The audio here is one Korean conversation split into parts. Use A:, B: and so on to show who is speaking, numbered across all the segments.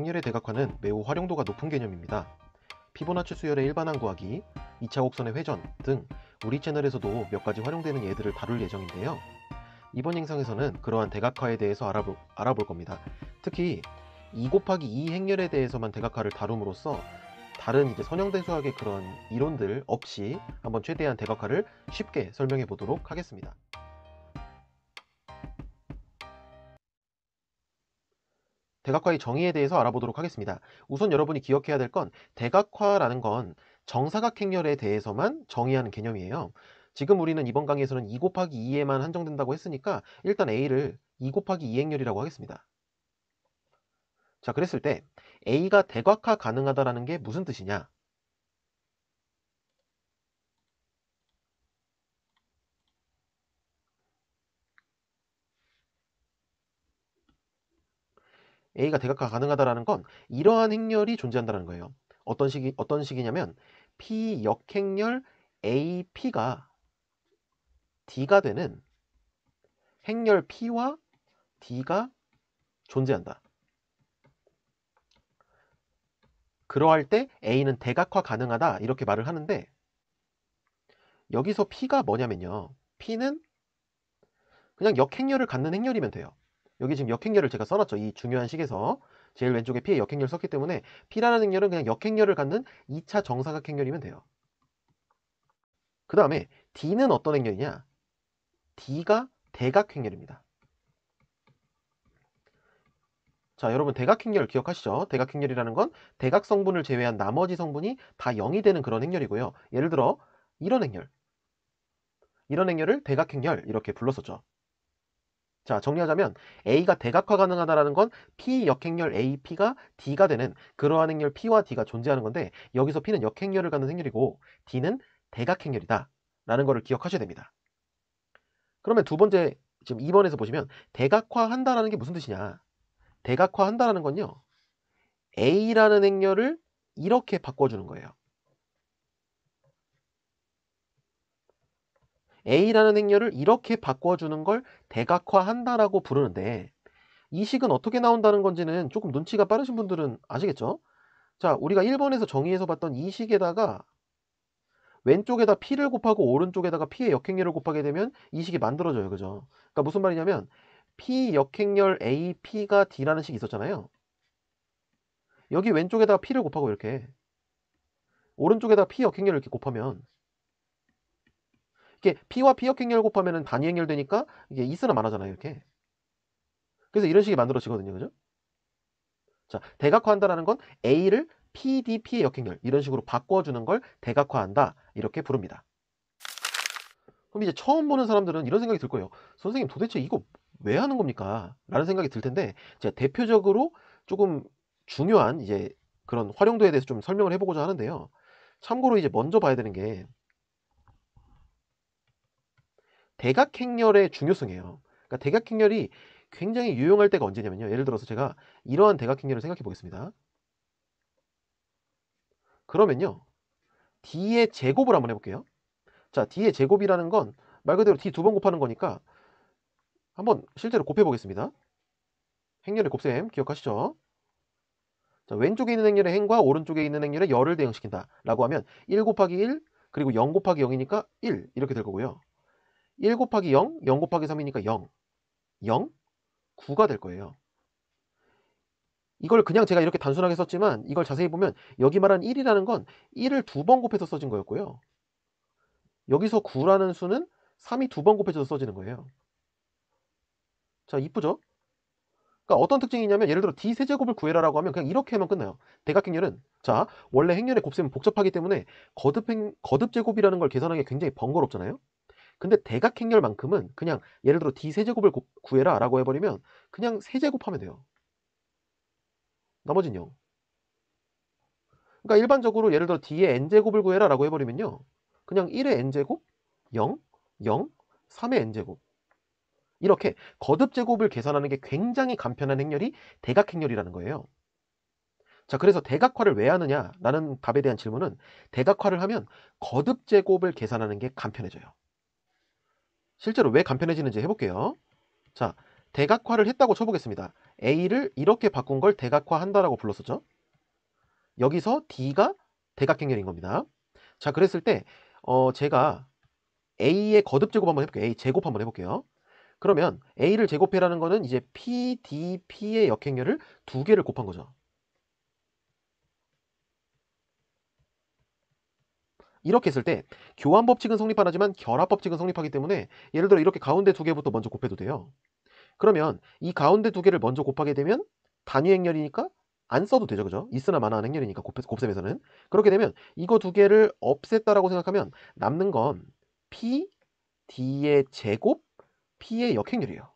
A: 행렬의 대각화는 매우 활용도가 높은 개념입니다. 피보나치 수열의 일반항 구하기, 2차 곡선의 회전 등 우리 채널에서도 몇 가지 활용되는 예들을 다룰 예정인데요. 이번 영상에서는 그러한 대각화에 대해서 알아볼 겁니다. 특히 2 곱하기 2 행렬에 대해서만 대각화를 다룸으로써 다른 선형대 수학의 그런 이론들 없이 한번 최대한 대각화를 쉽게 설명해 보도록 하겠습니다. 대각화의 정의에 대해서 알아보도록 하겠습니다. 우선 여러분이 기억해야 될 건 대각화라는 건 정사각행렬에 대해서만 정의하는 개념이에요. 지금 우리는 이번 강의에서는 2 곱하기 2에만 한정된다고 했으니까 일단 A를 2 곱하기 2 행렬이라고 하겠습니다. 자, 그랬을 때 A가 대각화 가능하다라는 게 무슨 뜻이냐? A가 대각화 가능하다라는 건 이러한 행렬이 존재한다는 거예요. 어떤 식이냐면 P 역행렬 AP가 D가 되는 행렬 P와 D가 존재한다. 그러할 때 A는 대각화 가능하다 이렇게 말을 하는데, 여기서 P가 뭐냐면요, P는 그냥 역행렬을 갖는 행렬이면 돼요. 여기 지금 역행렬을 제가 써놨죠. 이 중요한 식에서 제일 왼쪽에 P의 역행렬 썼기 때문에 P라는 행렬은 그냥 역행렬을 갖는 2차 정사각행렬이면 돼요. 그 다음에 D는 어떤 행렬이냐? D가 대각행렬입니다. 자, 여러분 대각행렬 기억하시죠? 대각행렬이라는 건 대각 성분을 제외한 나머지 성분이 다 0이 되는 그런 행렬이고요. 예를 들어 이런 행렬을 대각행렬 이렇게 불렀었죠. 자, 정리하자면 A가 대각화 가능하다는 건 P 역행렬 AP가 D가 되는 그러한 행렬 P와 D가 존재하는 건데, 여기서 P는 역행렬을 갖는 행렬이고 D는 대각행렬이다 라는 거를 기억하셔야 됩니다. 그러면 두 번째, 지금 2번에서 보시면 대각화 한다라는 게 무슨 뜻이냐? 대각화 한다라는 건요, A라는 행렬을 이렇게 바꿔주는 거예요. A라는 행렬을 이렇게 바꿔주는 걸 대각화한다라고 부르는데, 이 식은 어떻게 나온다는 건지는 조금 눈치가 빠르신 분들은 아시겠죠? 자, 우리가 1번에서 정의해서 봤던 이 식에다가 왼쪽에다 P를 곱하고 오른쪽에다가 P의 역행렬을 곱하게 되면 이 식이 만들어져요. 그죠? 그러니까 무슨 말이냐면 P 역행렬 AP가 D라는 식이 있었잖아요. 여기 왼쪽에다가 P를 곱하고 이렇게 오른쪽에다가 P 역행렬을 이렇게 곱하면, 이게 P와 P 역행렬 곱하면 단위 행렬 되니까 이게 이스나 많아잖아요. 이렇게. 그래서 이런 식이 만들어지거든요. 그죠? 자, 대각화한다라는 건 A를 PDP의 역행렬 이런 식으로 바꿔주는 걸 대각화한다 이렇게 부릅니다. 그럼 이제 처음 보는 사람들은 이런 생각이 들 거예요. 선생님 도대체 이거 왜 하는 겁니까? 라는 생각이 들 텐데, 제가 대표적으로 조금 중요한 그런 활용도에 대해서 좀 설명을 해보고자 하는데요. 참고로 먼저 봐야 되는 게 대각행렬의 중요성이에요. 그러니까 대각행렬이 굉장히 유용할 때가 언제냐면요, 예를 들어서 제가 이러한 대각행렬을 생각해 보겠습니다. 그러면요, D의 제곱을 한번 해볼게요. 자, D의 제곱이라는 건 말 그대로 D 2번 곱하는 거니까 한번 실제로 곱해 보겠습니다. 행렬의 곱셈 기억하시죠? 자, 왼쪽에 있는 행렬의 행과 오른쪽에 있는 행렬의 열을 대응시킨다 라고 하면 1 곱하기 1 그리고 0 곱하기 0이니까 1 이렇게 될 거고요. 1 곱하기 0, 0 곱하기 3이니까 0, 0, 9가 될 거예요. 이걸 그냥 제가 이렇게 단순하게 썼지만 이걸 자세히 보면 여기 말한 1이라는 건 1을 2번 곱해서 써진 거였고요. 여기서 9라는 수는 3이 2번 곱해져서 써지는 거예요. 자, 이쁘죠? 그러니까 어떤 특징이 있냐면, 예를 들어 D세제곱을 구해라라고 하면 그냥 이렇게 하면 끝나요. 대각행렬은, 자, 원래 행렬의 곱셈은 복잡하기 때문에 거듭제곱이라는 걸 계산하기 굉장히 번거롭잖아요. 근데 대각행렬만큼은 그냥 예를 들어 D세제곱을 구해라 라고 해버리면 그냥 세제곱하면 돼요. 나머진 0. 그러니까 일반적으로 예를 들어 D의 n제곱을 구해라 라고 해버리면요, 그냥 1의 n제곱, 0, 0, 3의 n제곱, 이렇게 거듭제곱을 계산하는 게 굉장히 간편한 행렬이 대각행렬이라는 거예요. 자, 그래서 대각화를 왜 하느냐 라는 답에 대한 질문은, 대각화를 하면 거듭제곱을 계산하는 게 간편해져요. 실제로 왜 간편해지는지 해볼게요. 자, 대각화를 했다고 쳐보겠습니다. A를 이렇게 바꾼 걸 대각화한다라고 불렀었죠. 여기서 D가 대각행렬인 겁니다. 자, 그랬을 때 제가 A의 거듭제곱 한번 해볼게요. A 제곱 한번 해볼게요. 그러면 A를 제곱해라는 거는 이제 P, D, P의 역행렬을 두 개를 곱한 거죠. 이렇게 했을 때 교환 법칙은 성립 안 하지만 결합 법칙은 성립하기 때문에 예를 들어 이렇게 가운데 두 개부터 먼저 곱해도 돼요. 그러면 이 가운데 두 개를 먼저 곱하게 되면 단위 행렬이니까 안 써도 되죠. 그죠? 있으나 마나한 행렬이니까 곱셈에서는. 그렇게 되면 이거 두 개를 없앴다라고 생각하면 남는 건 P, D의 제곱, P의 역행렬이에요.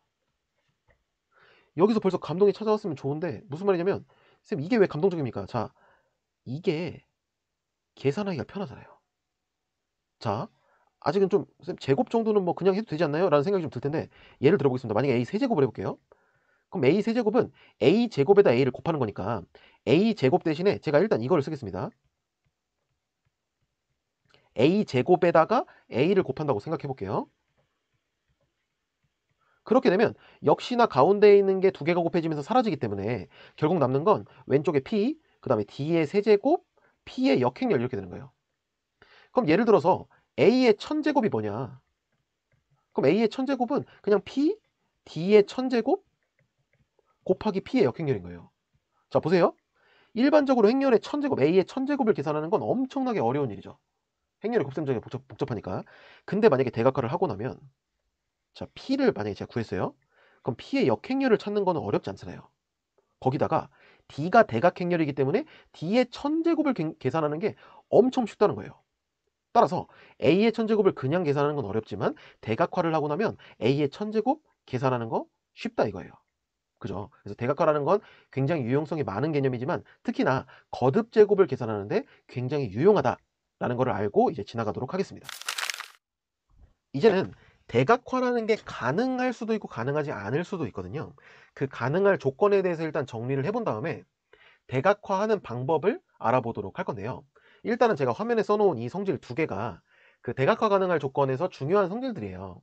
A: 여기서 벌써 감동이 찾아왔으면 좋은데 무슨 말이냐면 쌤 이게 왜 감동적입니까? 자, 이게 계산하기가 편하잖아요. 자, 아직은 좀 쌤 제곱 정도는 뭐 그냥 해도 되지 않나요? 라는 생각이 좀 들 텐데 예를 들어보겠습니다. 만약에 A 세제곱을 해볼게요. 그럼 A 세제곱은 A 제곱에다 A를 곱하는 거니까 A 제곱 대신에 제가 일단 이걸 쓰겠습니다. A 제곱에다가 A를 곱한다고 생각해 볼게요. 그렇게 되면 역시나 가운데에 있는 게 두 개가 곱해지면서 사라지기 때문에 결국 남는 건 왼쪽에 P, 그 다음에 D의 세제곱, P의 역행렬 이렇게 되는 거예요. 그럼 예를 들어서 A의 천제곱이 뭐냐? 그럼 A의 천제곱은 그냥 P, D의 천제곱 곱하기 P의 역행렬인 거예요. 자, 보세요. 일반적으로 행렬의 천제곱, A의 천제곱을 계산하는 건 엄청나게 어려운 일이죠. 행렬의 곱셈정이 복잡하니까. 근데 만약에 대각화를 하고 나면 자, P를 만약에 제가 구했어요. 그럼 P의 역행렬을 찾는 거는 어렵지 않잖아요. 거기다가 D가 대각행렬이기 때문에 D의 천제곱을 계산하는 게 엄청 쉽다는 거예요. 따라서 A의 천제곱을 그냥 계산하는 건 어렵지만 대각화를 하고 나면 A의 천제곱 계산하는 거 쉽다 이거예요. 그죠? 그래서 대각화라는 건 굉장히 유용성이 많은 개념이지만 특히나 거듭제곱을 계산하는데 굉장히 유용하다라는 걸 알고 이제 지나가도록 하겠습니다. 이제는 대각화라는 게 가능할 수도 있고 가능하지 않을 수도 있거든요. 그 가능할 조건에 대해서 일단 정리를 해본 다음에 대각화하는 방법을 알아보도록 할 건데요. 일단은 제가 화면에 써놓은 이 성질 두 개가 그 대각화 가능할 조건에서 중요한 성질들이에요.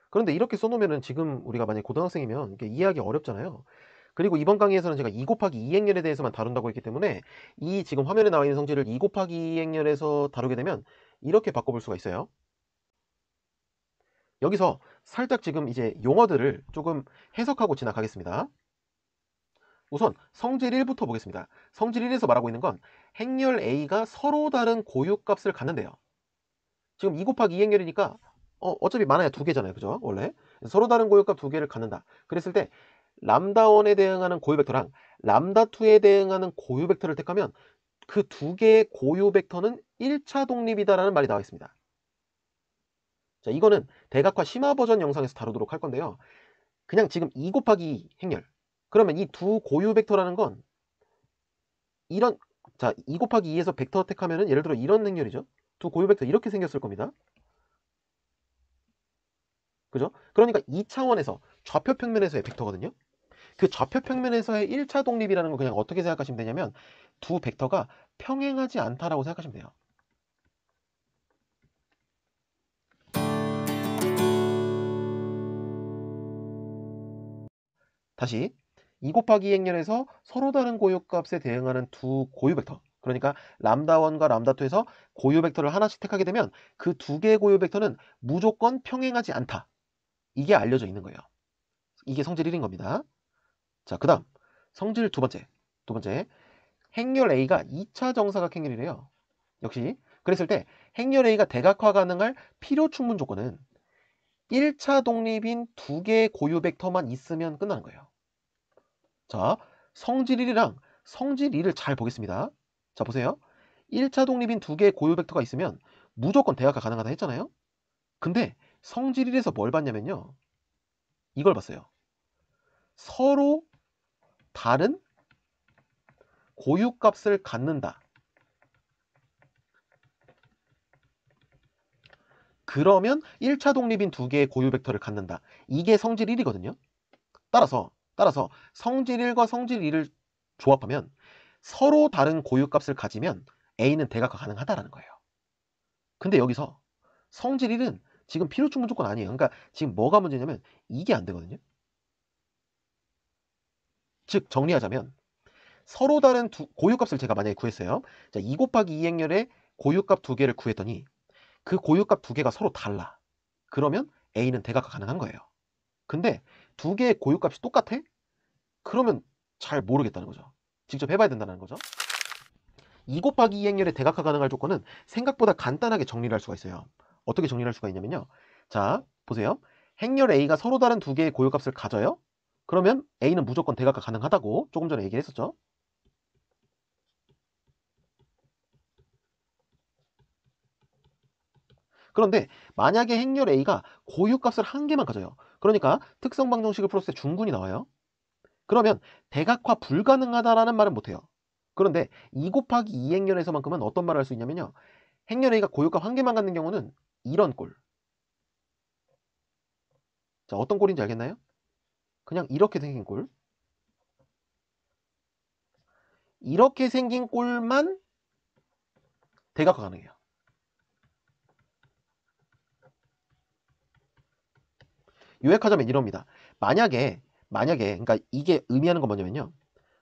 A: 그런데 이렇게 써놓으면은 지금 우리가 만약에 고등학생이면 이게 이해하기 어렵잖아요. 그리고 이번 강의에서는 제가 2 곱하기 2 행렬에 대해서만 다룬다고 했기 때문에 이 지금 화면에 나와 있는 성질을 2 곱하기 2 행렬에서 다루게 되면 이렇게 바꿔볼 수가 있어요. 여기서 살짝 지금 이제 용어들을 조금 해석하고 지나가겠습니다. 우선 성질 1부터 보겠습니다. 성질 1에서 말하고 있는 건 행렬 A가 서로 다른 고유값을 갖는데요. 지금 2 곱하기 2 행렬이니까 어차피 많아야 두 개잖아요. 그죠? 원래. 서로 다른 고유값 두 개를 갖는다. 그랬을 때 람다1에 대응하는 고유 벡터랑 람다2에 대응하는 고유 벡터를 택하면 그 두 개의 고유 벡터는 1차 독립이다라는 말이 나와 있습니다. 자, 이거는 대각화 심화 버전 영상에서 다루도록 할 건데요. 그냥 지금 2 곱하기 2 행렬. 그러면 이 두 고유 벡터라는 건 이런 자, 2 곱하기 2에서 벡터 택하면은 예를 들어 이런 행렬이죠. 두 고유 벡터 이렇게 생겼을 겁니다. 그죠? 그러니까 2차원에서 좌표 평면에서의 벡터거든요. 그 좌표 평면에서의 1차 독립이라는 거 그냥 어떻게 생각하시면 되냐면 두 벡터가 평행하지 않다라고 생각하시면 돼요. 다시 2 곱하기 2 행렬에서 서로 다른 고유값에 대응하는 두 고유 벡터. 그러니까 람다1과 람다2에서 고유 벡터를 하나씩 택하게 되면 그 두 개의 고유 벡터는 무조건 평행하지 않다. 이게 알려져 있는 거예요. 이게 성질 1인 겁니다. 자, 그 다음 성질 두 번째 행렬 A가 2차 정사각 행렬이래요. 역시 그랬을 때 행렬 A가 대각화 가능할 필요 충분 조건은 1차 독립인 두 개의 고유 벡터만 있으면 끝나는 거예요. 자, 성질 1이랑 성질 2를 잘 보겠습니다. 자, 보세요. 1차 독립인 두 개의 고유 벡터가 있으면 무조건 대각화 가능하다 했잖아요. 근데 성질 1에서 뭘 봤냐면요. 이걸 봤어요. 서로 다른 고유값을 갖는다. 그러면 1차 독립인 두 개의 고유 벡터를 갖는다. 이게 성질 1이거든요. 따라서 성질 1과 성질 2를 조합하면 서로 다른 고유값을 가지면 A는 대각화 가능하다라는 거예요. 근데 여기서 성질 1은 지금 필요 충분 조건 아니에요. 그러니까 지금 뭐가 문제냐면 이게 안 되거든요. 즉 정리하자면 서로 다른 고유값을 제가 만약에 구했어요. 자, 2 곱하기 2 행렬의 고유값 두 개를 구했더니 그 고유값 두 개가 서로 달라. 그러면 A는 대각화 가능한 거예요. 근데 두 개의 고유값이 똑같아? 그러면 잘 모르겠다는 거죠. 직접 해봐야 된다는 거죠. 2 곱하기 2 행렬의 대각화 가능할 조건은 생각보다 간단하게 정리를 할 수가 있어요. 어떻게 정리를 할 수가 있냐면요. 자, 보세요. 행렬 A가 서로 다른 두 개의 고유값을 가져요. 그러면 A는 무조건 대각화 가능하다고 조금 전에 얘기를 했었죠. 그런데 만약에 행렬 A가 고유값을 한 개만 가져요. 그러니까 특성 방정식을 풀었을 때 중군이 나와요. 그러면 대각화 불가능하다라는 말은 못해요. 그런데 2 곱하기 2 행렬에서만큼은 어떤 말을 할 수 있냐면요. 행렬 A가 고유값 한 개만 갖는 경우는 이런 꼴. 자, 어떤 꼴인지 알겠나요? 그냥 이렇게 생긴 꼴. 이렇게 생긴 꼴만 대각화 가능해요. 요약하자면 이럽니다. 그러니까 이게 의미하는 건 뭐냐면요.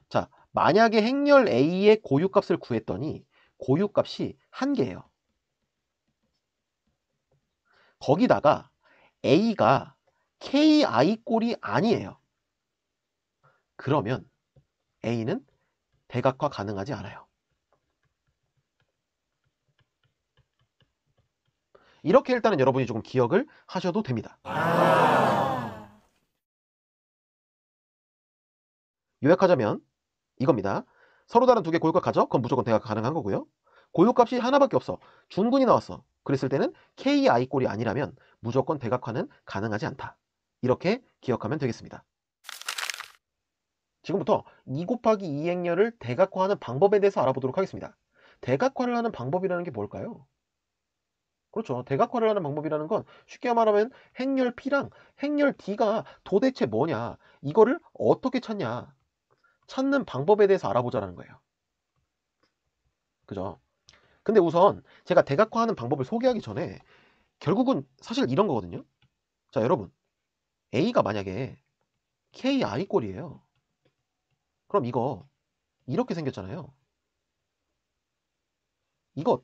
A: 자, 만약에 행렬 A의 고유값을 구했더니 고유값이 한 개예요. 거기다가 A가 KI 꼴이 아니에요. 그러면 A는 대각화 가능하지 않아요. 이렇게 일단은 여러분이 조금 기억을 하셔도 됩니다. 요약하자면 이겁니다. 서로 다른 두 개 고유값 가져? 그럼 무조건 대각화 가능한 거고요. 고유값이 하나밖에 없어. 중군이 나왔어. 그랬을 때는 KI 꼴이 아니라면 무조건 대각화는 가능하지 않다. 이렇게 기억하면 되겠습니다. 지금부터 2 곱하기 2 행렬을 대각화하는 방법에 대해서 알아보도록 하겠습니다. 대각화를 하는 방법이라는 게 뭘까요? 그렇죠. 대각화를 하는 방법이라는 건 쉽게 말하면 행렬 P랑 행렬 D가 도대체 뭐냐, 이거를 어떻게 찾냐, 찾는 방법에 대해서 알아보자는 거예요. 그죠? 근데 우선 제가 대각화하는 방법을 소개하기 전에 결국은 사실 이런 거거든요. 자, 여러분, A가 만약에 KI 꼴이에요. 그럼 이거 이렇게 생겼잖아요. 이거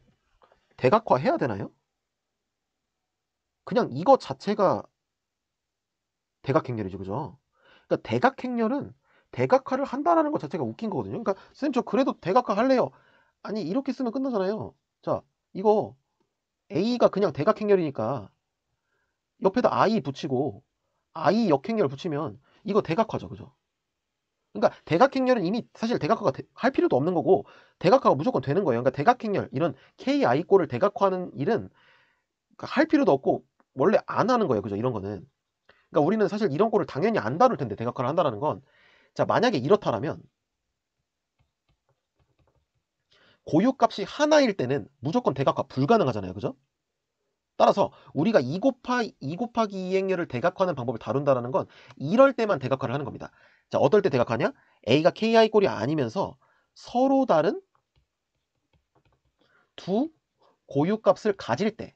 A: 대각화 해야 되나요? 그냥 이거 자체가 대각행렬이죠, 그죠? 그러니까 대각행렬은 대각화를 한다라는 것 자체가 웃긴 거거든요. 그러니까 선생님 저 그래도 대각화 할래요. 아니 이렇게 쓰면 끝나잖아요. 자, 이거 A가 그냥 대각행렬이니까 옆에다 I 붙이고 I 역행렬 붙이면 이거 대각화죠, 그죠? 그러니까 대각행렬은 이미 사실 대각화가 할 필요도 없는 거고 대각화가 무조건 되는 거예요. 그러니까 대각행렬 이런 KI꼴을 대각화하는 일은 할 필요도 없고 원래 안 하는 거예요, 그죠? 이런 거는. 그러니까 우리는 사실 이런 꼴을 당연히 안 다룰 텐데 대각화를 한다는 건, 자, 만약에 이렇다라면 고유값이 하나일 때는 무조건 대각화 불가능하잖아요, 그죠? 따라서 우리가 2 곱하기 2 행렬을 대각화하는 방법을 다룬다는 건 이럴 때만 대각화를 하는 겁니다. 자, 어떨 때 대각화냐? A가 KI 꼴이 아니면서 서로 다른 두 고유값을 가질 때,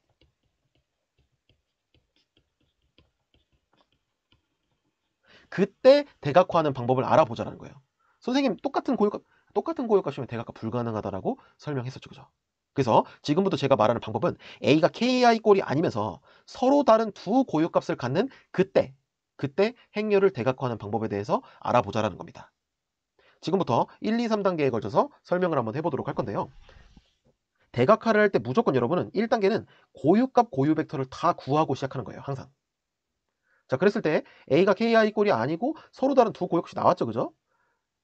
A: 그때 대각화하는 방법을 알아보자는 거예요. 선생님 똑같은 고유값이면 대각화 불가능하다라고 설명했었죠, 그죠? 그래서 지금부터 제가 말하는 방법은 A가 KI 꼴이 아니면서 서로 다른 두 고유값을 갖는 그때 행렬을 대각화하는 방법에 대해서 알아보자라는 겁니다. 지금부터 1, 2, 3단계에 걸쳐서 설명을 한번 해보도록 할 건데요. 대각화를 할 때 무조건 여러분은 1단계는 고유값 고유 벡터를 다 구하고 시작하는 거예요, 항상. 자, 그랬을 때 A가 KI 꼴이 아니고 서로 다른 두 고유값이 나왔죠, 그죠?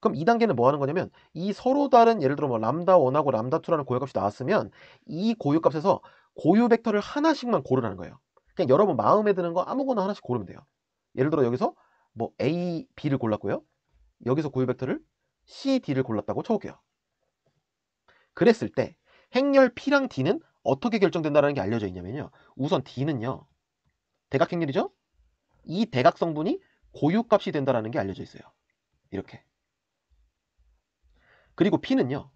A: 그럼 2단계는 뭐 하는 거냐면 이 서로 다른, 예를 들어 뭐 람다1하고 람다2라는 고유값이 나왔으면 이 고유값에서 고유 벡터를 하나씩만 고르라는 거예요. 그냥 여러분 마음에 드는 거 아무거나 하나씩 고르면 돼요. 예를 들어 여기서 뭐 A, B를 골랐고요. 여기서 고유 벡터를 C, D를 골랐다고 쳐볼게요. 그랬을 때 행렬 P랑 D는 어떻게 결정된다는 게 알려져 있냐면요. 우선 D는요, 대각행렬이죠? 이 대각성분이 고유값이 된다는 게 알려져 있어요. 이렇게. 그리고 P는요,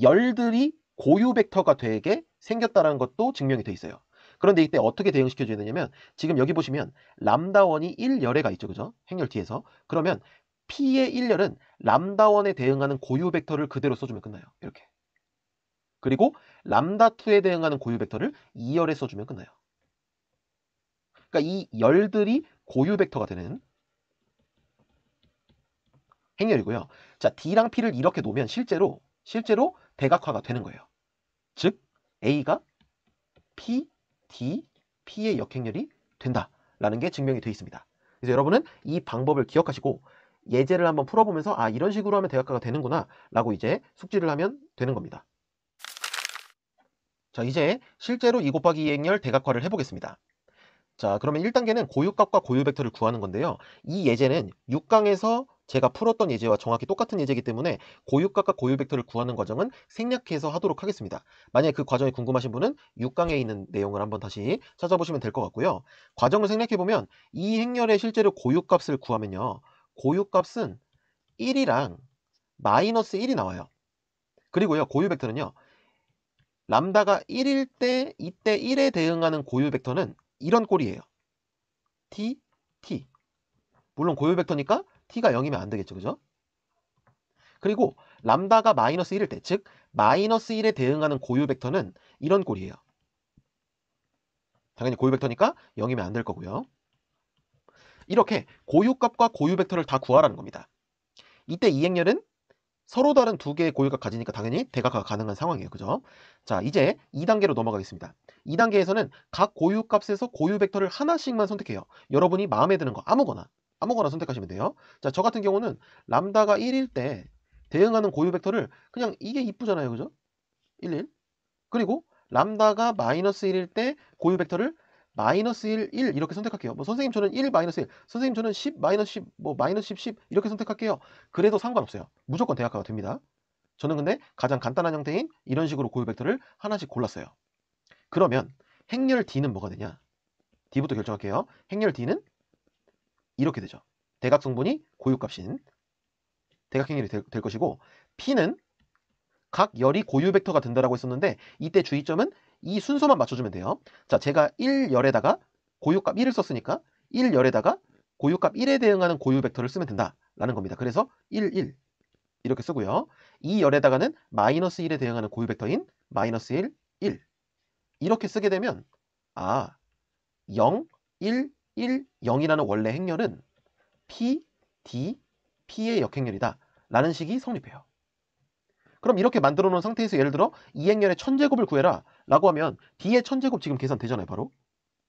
A: 열들이 고유 벡터가 되게 생겼다는 것도 증명이 돼 있어요. 그런데 이때 어떻게 대응시켜줘야 되냐면 지금 여기 보시면 람다1이 1열에가 있죠. 그죠? 행렬 뒤에서. 그러면 P의 1열은 람다1에 대응하는 고유 벡터를 그대로 써주면 끝나요. 이렇게. 그리고 람다2에 대응하는 고유 벡터를 2열에 써주면 끝나요. 그러니까 이 열들이 고유 벡터가 되는 행렬이고요. 자, D랑 P를 이렇게 놓으면 실제로 대각화가 되는 거예요. 즉 A가 P, D, P의 역행렬이 된다라는 게 증명이 되어 있습니다. 그래서 여러분은 이 방법을 기억하시고 예제를 한번 풀어보면서 아, 이런 식으로 하면 대각화가 되는구나 라고 이제 숙지를 하면 되는 겁니다. 자, 이제 실제로 2 곱하기 2 행렬 대각화를 해보겠습니다. 자, 그러면 1단계는 고유값과 고유 벡터를 구하는 건데요. 이 예제는 6강에서 제가 풀었던 예제와 정확히 똑같은 예제이기 때문에 고유값과 고유 벡터를 구하는 과정은 생략해서 하도록 하겠습니다. 만약에 그 과정이 궁금하신 분은 6강에 있는 내용을 한번 다시 찾아보시면 될 것 같고요. 과정을 생략해보면 이 행렬의 실제로 고유값을 구하면요. 고유값은 1이랑 마이너스 1이 나와요. 그리고요. 고유 벡터는요. 람다가 1일 때 이때 1에 대응하는 고유 벡터는 이런 꼴이에요. t, t. 물론 고유 벡터니까 t가 0이면 안 되겠죠. 그죠? 그리고 람다가 마이너스 1일 때, 즉 마이너스 1에 대응하는 고유 벡터는 이런 꼴이에요. 당연히 고유 벡터니까 0이면 안 될 거고요. 이렇게 고유값과 고유 벡터를 다 구하라는 겁니다. 이때 이 행렬은 서로 다른 두 개의 고유값 가지니까 당연히 대각화가 가능한 상황이에요. 그죠? 자, 이제 2단계로 넘어가겠습니다. 2단계에서는 각 고유값에서 고유 벡터를 하나씩만 선택해요. 여러분이 마음에 드는 거 아무거나 선택하시면 돼요. 자, 저 같은 경우는 람다가 1일 때 대응하는 고유 벡터를 그냥 이게 이쁘잖아요. 그죠? 1, 1. 그리고 람다가 마이너스 1일 때 고유 벡터를 마이너스 1, 1 이렇게 선택할게요. 뭐 선생님 저는 1, 마이너스 1, 선생님 저는 10, 마이너스 10, 뭐 마이너스 10, 10 이렇게 선택할게요. 그래도 상관없어요. 무조건 대각화가 됩니다. 저는 근데 가장 간단한 형태인 이런 식으로 고유 벡터를 하나씩 골랐어요. 그러면 행렬 D는 뭐가 되냐? D부터 결정할게요. 행렬 D는 이렇게 되죠. 대각성분이 고유값인 대각행렬이 될 것이고 P는 각 열이 고유 벡터가 된다라고 했었는데 이때 주의점은 이 순서만 맞춰주면 돼요. 자, 제가 1열에다가 고유값 1을 썼으니까 1열에다가 고유값 1에 대응하는 고유 벡터를 쓰면 된다라는 겁니다. 그래서 1, 1 이렇게 쓰고요. 이 열에다가는 마이너스 1에 대응하는 고유 벡터인 마이너스 1, 1 이렇게 쓰게 되면 아, 0, 1, 1, 0이라는 원래 행렬은 P, D, P의 역행렬이다 라는 식이 성립해요. 그럼 이렇게 만들어 놓은 상태에서 예를 들어 이 행렬의 천제곱을 구해라 라고 하면 D의 천제곱 지금 계산되잖아요. 바로.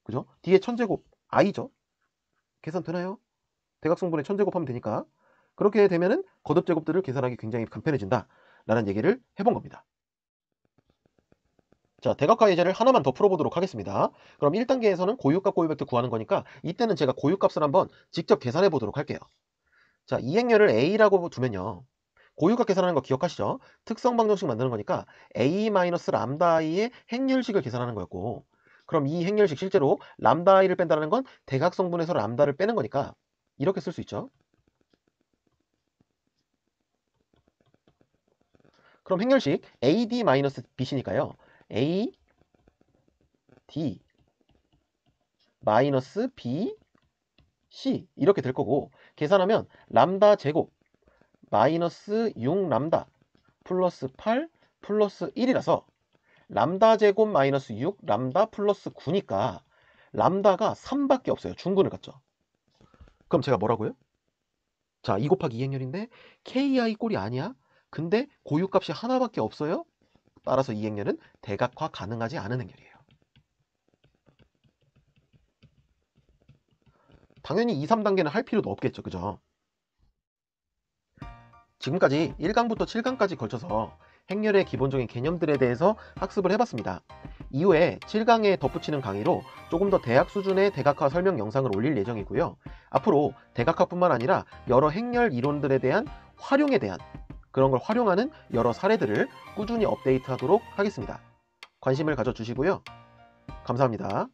A: 그죠? D의 천제곱 i죠. 계산되나요? 대각성분의 천제곱 하면 되니까. 그렇게 되면은 거듭제곱들을 계산하기 굉장히 간편해진다 라는 얘기를 해본 겁니다. 자, 대각화 예제를 하나만 더 풀어보도록 하겠습니다. 그럼 1단계에서는 고유값 고유벡터 구하는 거니까 이때는 제가 고유값을 한번 직접 계산해 보도록 할게요. 자, 이 행렬을 A라고 두면요. 고유값 계산하는 거 기억하시죠? 특성 방정식 만드는 거니까 A-람다 i의 행렬식을 계산하는 거였고 그럼 이 행렬식 실제로 람다 i를 뺀다는 건 대각성분에서 람다를 빼는 거니까 이렇게 쓸 수 있죠. 그럼 행렬식 AD-BC니까요. AD B C 이렇게 될 거고 계산하면 람다 제곱 마이너스 6람다 플러스 8 플러스 1이라서 람다 제곱 마이너스 6 람다 플러스 9니까 람다가 3밖에 없어요. 중근을 갖죠. 그럼 제가 뭐라고요? 자, 2 곱하기 2 행렬인데 KI 꼴이 아니야? 근데 고유값이 하나밖에 없어요? 따라서 이 행렬은 대각화 가능하지 않은 행렬이에요. 당연히 2, 3단계는 할 필요도 없겠죠. 그죠? 지금까지 1강부터 7강까지 걸쳐서 행렬의 기본적인 개념들에 대해서 학습을 해봤습니다. 이후에 7강에 덧붙이는 강의로 조금 더 대학 수준의 대각화 설명 영상을 올릴 예정이고요. 앞으로 대각화뿐만 아니라 여러 행렬 이론들에 대한 활용에 대한 그런 걸 활용하는 여러 사례들을 꾸준히 업데이트하도록 하겠습니다. 관심을 가져주시고요. 감사합니다.